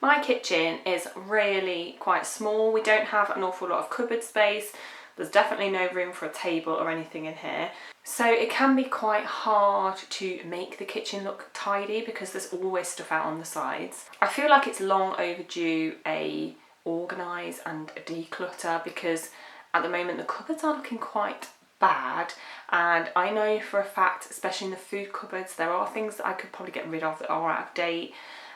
My kitchen is really quite small. We don't have an awful lot of cupboard space. There's definitely no room for a table or anything in here. So it can be quite hard to make the kitchen look tidy because there's always stuff out on the sides. I feel like it's long overdue a organise and a declutter, because at the moment the cupboards are looking quite bad, and I know for a fact, especially in the food cupboards, there are things that I could probably get rid of that are out of date,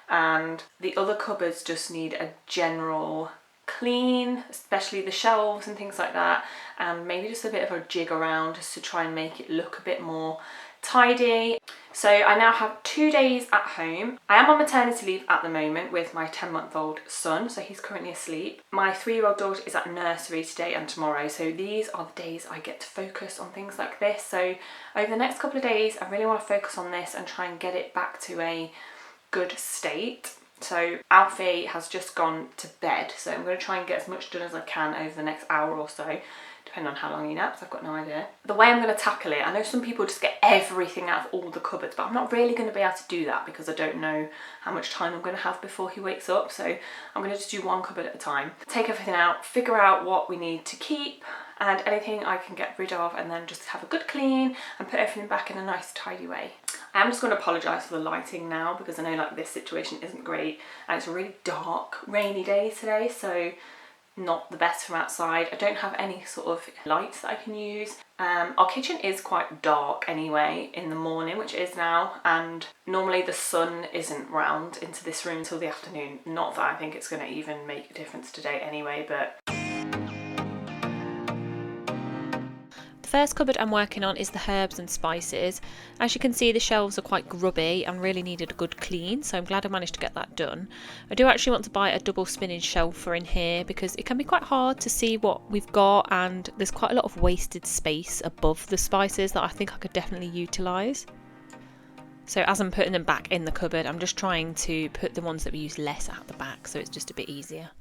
and the other cupboards just need a general clean, especially the shelves and things like that, and maybe just a bit of a jig around just to try and make it look a bit more tidy. So I now have 2 days at home. I am on maternity leave at the moment with my 10-month-old son, so he's currently asleep. My 3-year-old daughter is at nursery today and tomorrow, so these are the days I get to focus on things like this. So over the next couple of days I really want to focus on this and try and get it back to a good state. So Alfie has just gone to bed, so I'm going to try and get as much done as I can over the next hour or so, depending on how long he naps. I've got no idea. The way I'm going to tackle it, I know some people just get everything out of all the cupboards, but I'm not really going to be able to do that because I don't know how much time I'm going to have before he wakes up. So I'm going to just do one cupboard at a time, take everything out, figure out what we need to keep and anything I can get rid of, and then just have a good clean and put everything back in a nice tidy way. I am just going to apologise for the lighting now, because I know like this situation isn't great and it's a really dark, rainy day today, so not the best from outside. I don't have any sort of lights that I can use. Our kitchen is quite dark anyway in the morning, which it is now, and normally the sun isn't round into this room until the afternoon. Not that I think it's going to even make a difference today anyway, but... The first cupboard I'm working on is the herbs and spices. As you can see, the shelves are quite grubby and really needed a good clean, so I'm glad I managed to get that done. I do actually want to buy a double spinning shelf for in here because it can be quite hard to see what we've got, and there's quite a lot of wasted space above the spices that I think I could definitely utilise. So as I'm putting them back in the cupboard, I'm just trying to put the ones that we use less at the back, so it's just a bit easier.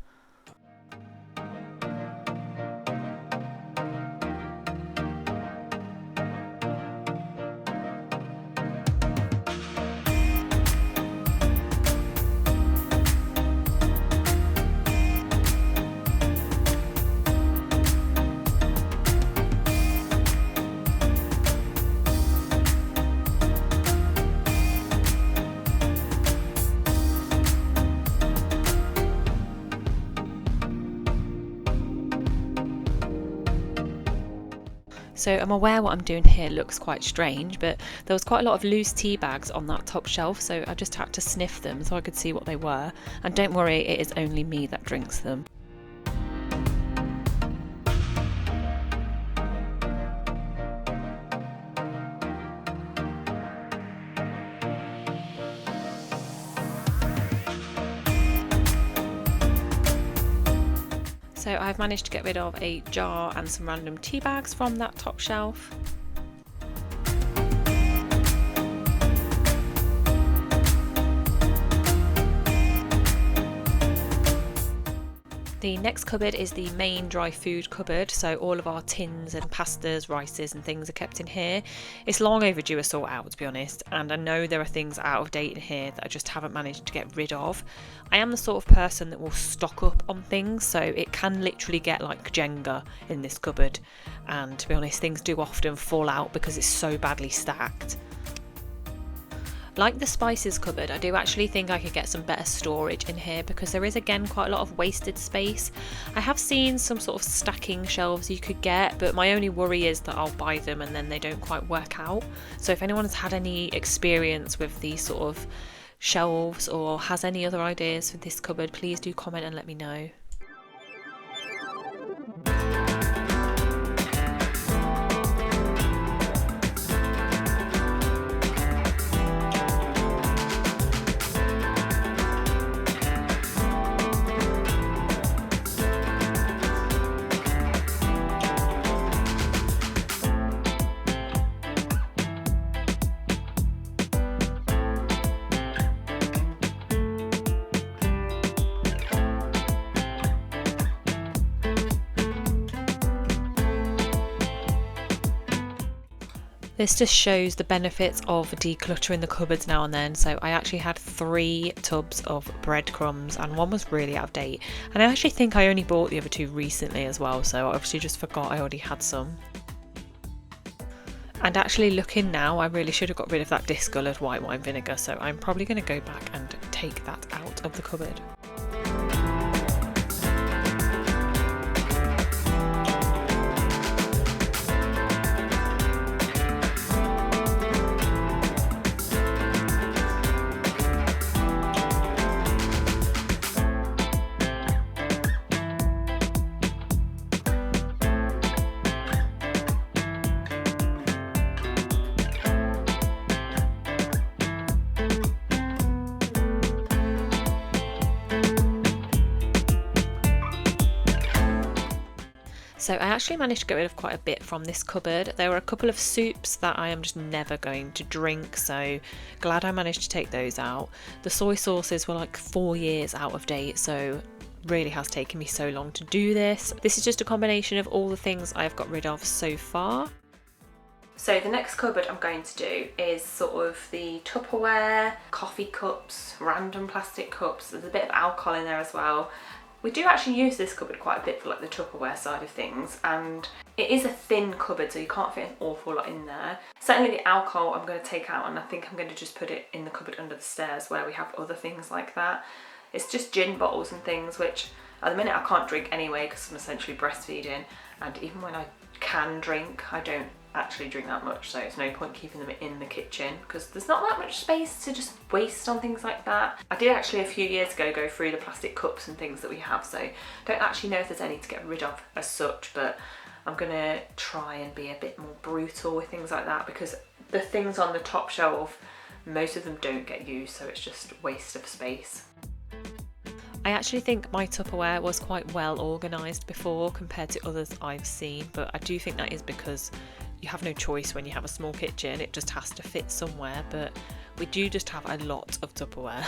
So I'm aware what I'm doing here looks quite strange, but there was quite a lot of loose tea bags on that top shelf, so I just had to sniff them so I could see what they were. And don't worry, it is only me that drinks them. So I've managed to get rid of a jar and some random tea bags from that top shelf. The next cupboard is the main dry food cupboard, so all of our tins and pastas, rices and things are kept in here. It's long overdue a sort out, to be honest, and I know there are things out of date in here that I just haven't managed to get rid of. I am the sort of person that will stock up on things, so it can literally get like Jenga in this cupboard, and to be honest, things do often fall out because it's so badly stacked. Like the spices cupboard, I do actually think I could get some better storage in here because there is again quite a lot of wasted space. I have seen some sort of stacking shelves you could get, but my only worry is that I'll buy them and then they don't quite work out. So if anyone's had any experience with these sort of shelves or has any other ideas for this cupboard, please do comment and let me know. This just shows the benefits of decluttering the cupboards now and then. So I actually had 3 tubs of breadcrumbs and one was really out of date. And I actually think I only bought the other 2 recently as well, so I obviously just forgot I already had some. And actually looking now, I really should have got rid of that discoloured white wine vinegar, so I'm probably going to go back and take that out of the cupboard. So I actually managed to get rid of quite a bit from this cupboard. There were a couple of soups that I am just never going to drink, so glad I managed to take those out. The soy sauces were like 4 years out of date, so really has taken me so long to do this. This is just a combination of all the things I've got rid of so far. So the next cupboard I'm going to do is sort of the Tupperware, coffee cups, random plastic cups. There's a bit of alcohol in there as well. We do actually use this cupboard quite a bit for like the Tupperware side of things, and it is a thin cupboard so you can't fit an awful lot in there. Certainly the alcohol I'm going to take out, and I think I'm going to just put it in the cupboard under the stairs where we have other things like that. It's just gin bottles and things which at the minute I can't drink anyway because I'm essentially breastfeeding, and even when I can drink I don't actually drink that much, so it's no point keeping them in the kitchen because there's not that much space to just waste on things like that. I did actually a few years ago go through the plastic cups and things that we have, so don't actually know if there's any to get rid of as such, but I'm gonna try and be a bit more brutal with things like that because the things on the top shelf, most of them don't get used, so it's just waste of space. I actually think my Tupperware was quite well organised before compared to others I've seen, but I do think that is because you have no choice when you have a small kitchen, it just has to fit somewhere, but we do just have a lot of Tupperware.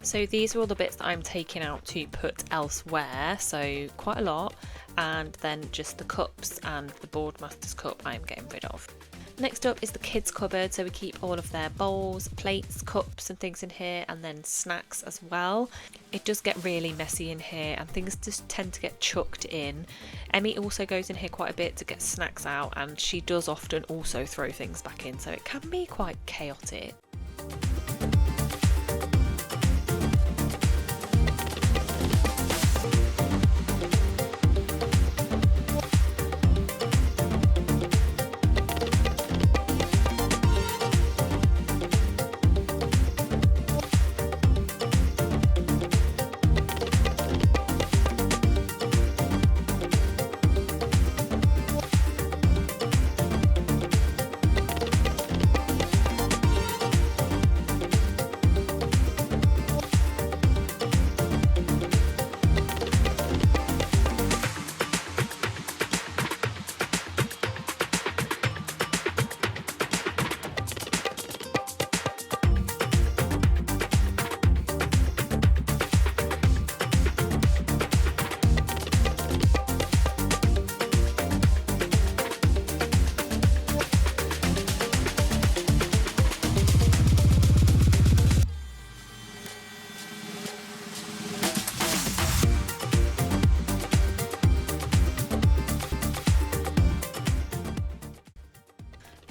So these are all the bits that I'm taking out to put elsewhere, so quite a lot, and then just the cups and the Boardmasters cup I'm getting rid of. Next up is the kids cupboard, so we keep all of their bowls, plates, cups and things in here, and then snacks as well. It does get really messy in here and things just tend to get chucked in. Emmy also goes in here quite a bit to get snacks out, and she does often also throw things back in, so it can be quite chaotic.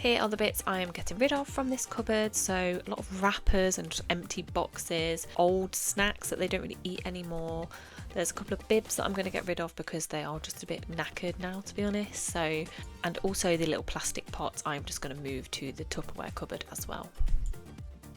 here are the bits I am getting rid of from this cupboard. So a lot of wrappers and just empty boxes, old snacks that they don't really eat anymore. There's a couple of bibs that I'm going to get rid of because they are just a bit knackered now, to be honest. So, and also the little plastic pots I'm just going to move to the Tupperware cupboard as well.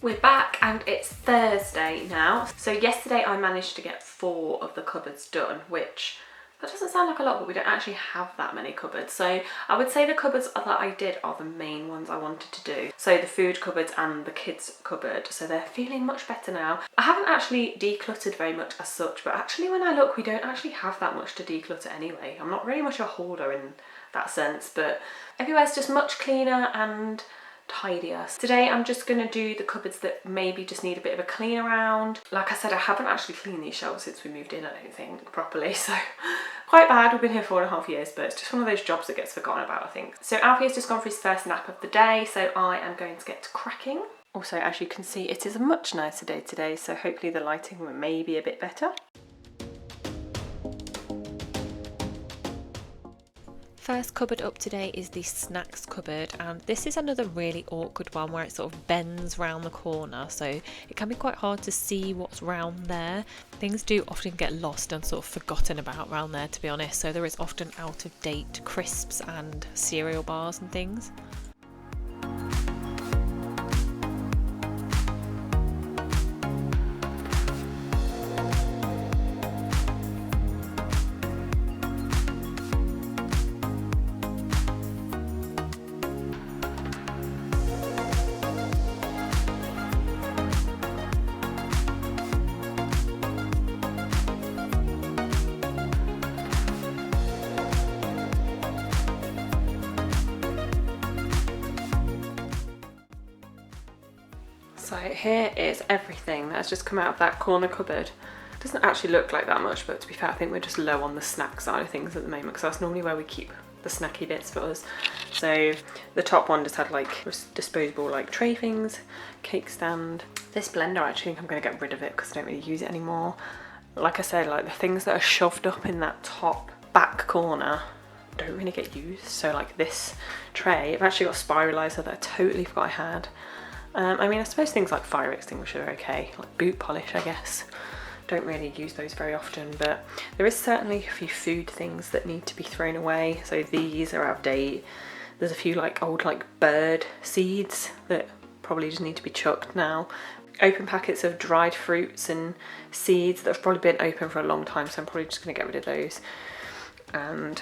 We're back and it's Thursday now. So yesterday I managed to get 4 of the cupboards done, which that doesn't sound like a lot, but we don't actually have that many cupboards. So I would say the cupboards that I did are the main ones I wanted to do. So the food cupboards and the kids cupboard. So they're feeling much better now. I haven't actually decluttered very much as such, but actually when I look, we don't actually have that much to declutter anyway. I'm not really much a hoarder in that sense, but everywhere's just much cleaner and tidier. Today I'm just going to do the cupboards that maybe just need a bit of a clean around. Like I said, I haven't actually cleaned these shelves since we moved in, I don't think, properly, so quite bad. We've been here 4.5 years, but it's just one of those jobs that gets forgotten about, I think. So Alfie has just gone for his first nap of the day, so I am going to get cracking. Also, as you can see, it is a much nicer day today, so hopefully the lighting may be a bit better. First cupboard up today is the snacks cupboard, and this is another really awkward one where it sort of bends round the corner, so it can be quite hard to see what's round there. Things do often get lost and sort of forgotten about round there, to be honest, so there is often out of date crisps and cereal bars and things. So here is everything that has just come out of that corner cupboard. It doesn't actually look like that much, but to be fair, I think we're just low on the snack side of things at the moment, because that's normally where we keep the snacky bits for us. So the top one just had like disposable like tray things, cake stand. This blender, I actually think I'm going to get rid of it because I don't really use it anymore. Like I said, like the things that are shoved up in that top back corner don't really get used. So like this tray, I've actually got a spiralizer that I totally forgot I had. I mean, I suppose things like fire extinguisher are okay, like boot polish, I guess. Don't really use those very often, but there is certainly a few food things that need to be thrown away. So these are out of date. There's a few like old like bird seeds that probably just need to be chucked now. Open packets of dried fruits and seeds that have probably been open for a long time, so I'm probably just going to get rid of those. And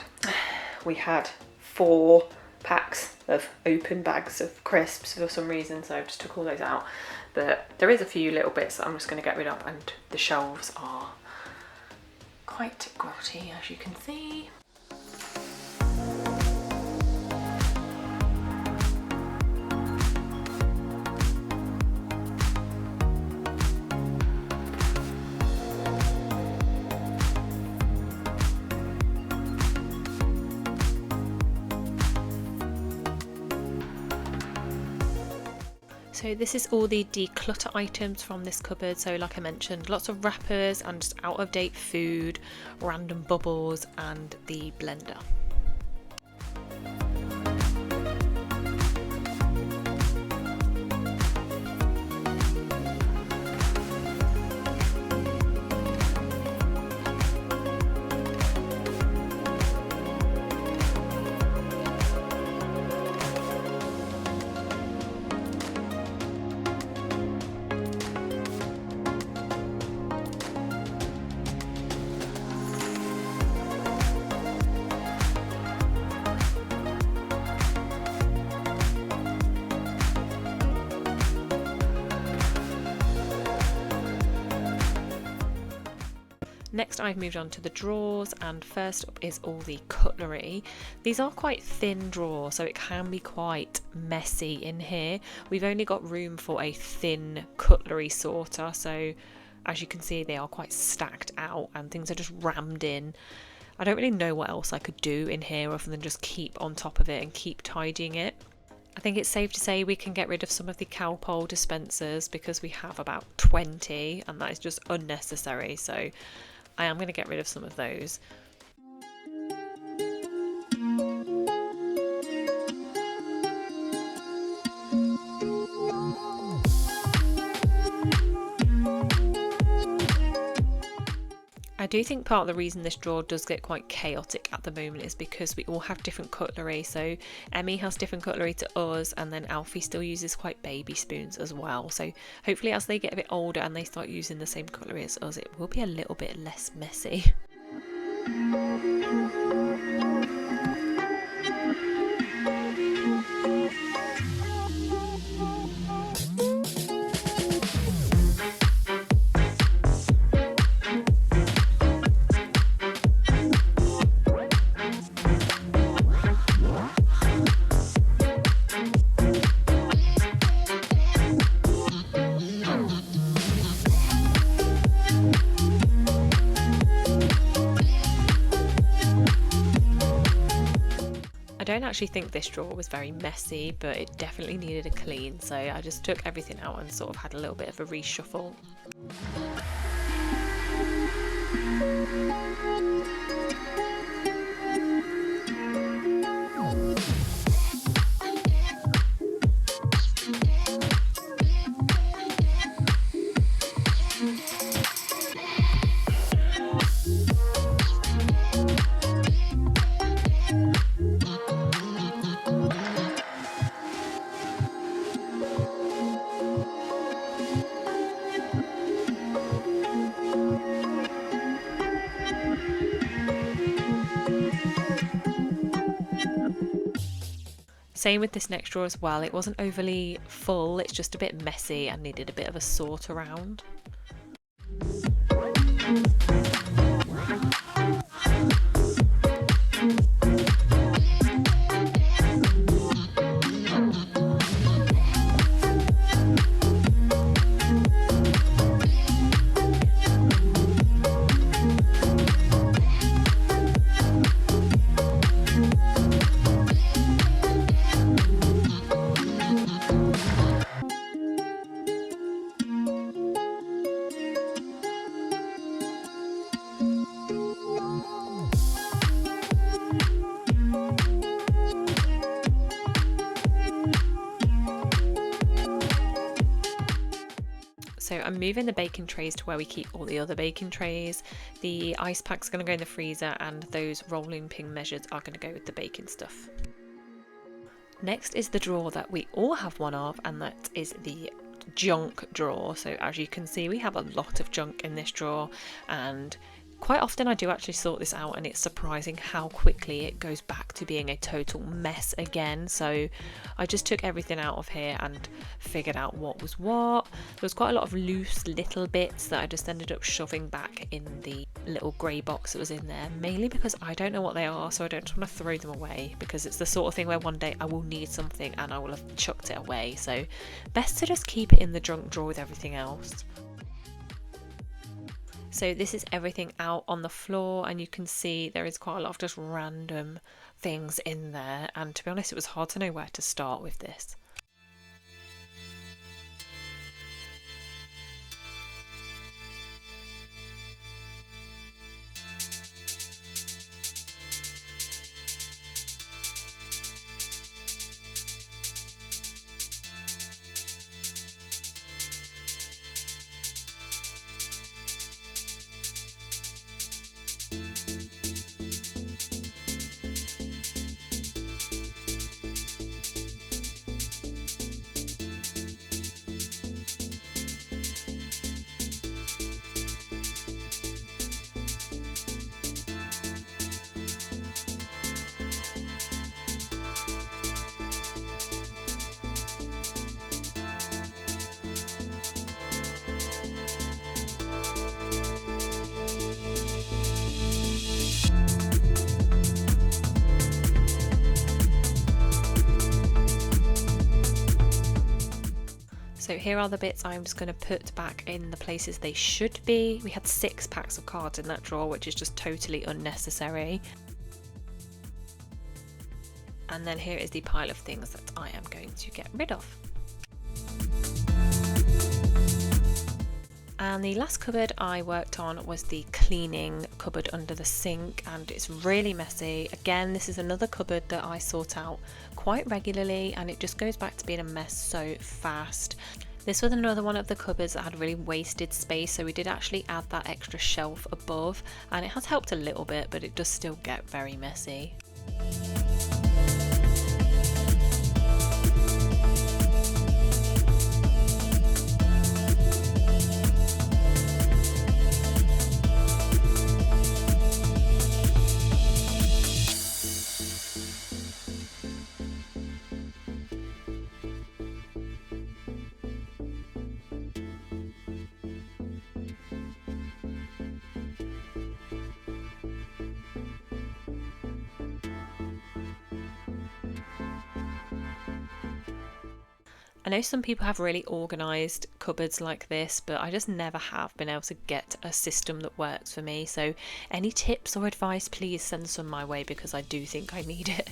we had 4 packs of open bags of crisps for some reason, so I just took all those out. But there is a few little bits that I'm just going to get rid of, and the shelves are quite grotty, as you can see. So this is all the declutter items from this cupboard. So like I mentioned, lots of wrappers and just out of date food, random bubbles, and the blender. Next I've moved on to the drawers, and first up is all the cutlery. These are quite thin drawers, so it can be quite messy in here. We've only got room for a thin cutlery sorter, so as you can see they are quite stacked out and things are just rammed in. I don't really know what else I could do in here other than just keep on top of it and keep tidying it. I think it's safe to say we can get rid of some of the Calpol dispensers because we have about 20 and that is just unnecessary, so I am going to get rid of some of those. I do think part of the reason this drawer does get quite chaotic at the moment is because we all have different cutlery. So Emmy has different cutlery to us, and then Alfie still uses quite baby spoons as well. So hopefully as they get a bit older and they start using the same cutlery as us, it will be a little bit less messy. I don't actually think this drawer was very messy, but it definitely needed a clean, so I just took everything out and sort of had a little bit of a reshuffle. Same with this next drawer as well. It wasn't overly full, it's just a bit messy and needed a bit of a sort around. So I'm moving the baking trays to where we keep all the other baking trays. The ice pack's going to go in the freezer, and those rolling pin measures are going to go with the baking stuff. Next is the drawer that we all have one of, and that is the junk drawer. So as you can see, we have a lot of junk in this drawer, and quite often I do actually sort this out, and it's surprising how quickly it goes back to being a total mess again. So I just took everything out of here and figured out what was what. There was quite a lot of loose little bits that I just ended up shoving back in the little grey box that was in there, mainly because I don't know what they are, so I don't want to throw them away, because it's the sort of thing where one day I will need something and I will have chucked it away. So best to just keep it in the junk drawer with everything else. So this is everything out on the floor, and you can see there is quite a lot of just random things in there, and to be honest it was hard to know where to start with this. So here are the bits I'm just going to put back in the places they should be. We had 6 packs of cards in that drawer, which is just totally unnecessary. And then here is the pile of things that I am going to get rid of. And the last cupboard I worked on was the cleaning cupboard under the sink, and it's really messy. Again, this is another cupboard that I sort out quite regularly, and it just goes back to being a mess so fast. This was another one of the cupboards that had really wasted space, so we did actually add that extra shelf above, and it has helped a little bit, but it does still get very messy. I know some people have really organised cupboards like this, but I just never have been able to get a system that works for me. So any tips or advice, please send some my way, because I do think I need it.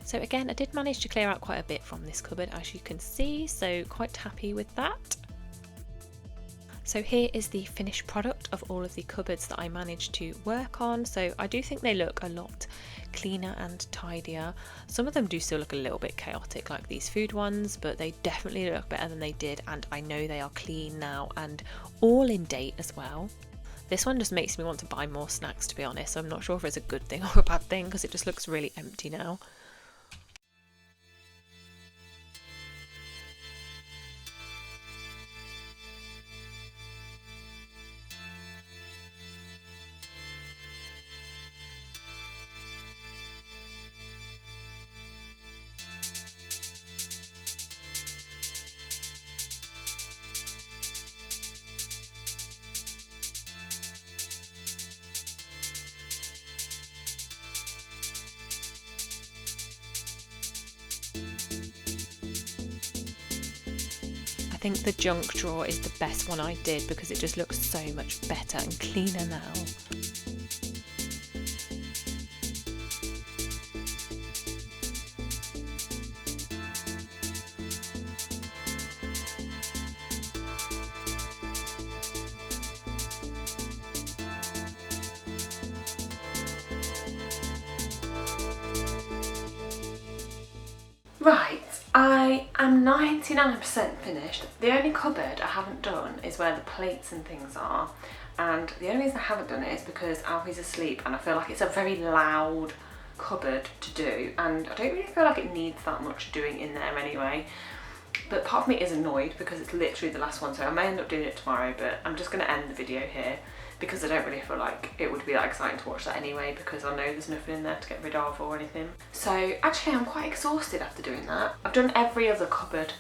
So again, I did manage to clear out quite a bit from this cupboard, as you can see, so quite happy with that. So here is the finished product of all of the cupboards that I managed to work on. So I do think they look a lot cleaner and tidier. Some of them do still look a little bit chaotic, like these food ones, but they definitely look better than they did, and I know they are clean now and all in date as well. This one just makes me want to buy more snacks, to be honest, so I'm not sure if it's a good thing or a bad thing, because it just looks really empty now. I think the junk drawer is the best one I did, because it just looks so much better and cleaner now. Right, I am 99% finished. The only cupboard I haven't done is where the plates and things are, and the only reason I haven't done it is because Alfie's asleep and I feel like it's a very loud cupboard to do, and I don't really feel like it needs that much doing in there anyway. But part of me is annoyed because it's literally the last one, so I may end up doing it tomorrow, but I'm just going to end the video here because I don't really feel like it would be that exciting to watch that anyway, because I know there's nothing in there to get rid of or anything. So actually I'm quite exhausted after doing that. I've done every other cupboard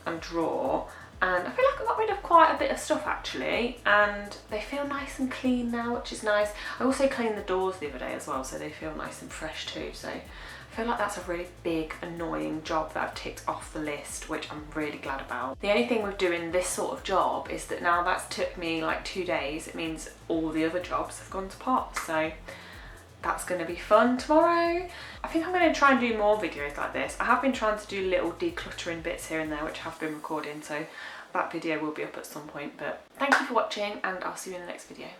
and drawer, and I feel like I got rid of quite a bit of stuff actually, and they feel nice and clean now, which is nice. I also cleaned the doors the other day as well, so they feel nice and fresh too. So I feel like that's a really big, annoying job that I've ticked off the list, which I'm really glad about. The only thing with doing this sort of job is that now that's took me like 2 days, it means all the other jobs have gone to pot. So that's going to be fun tomorrow. I think I'm going to try and do more videos like this. I have been trying to do little decluttering bits here and there, which I have been recording, so that video will be up at some point. But thank you for watching, and I'll see you in the next video.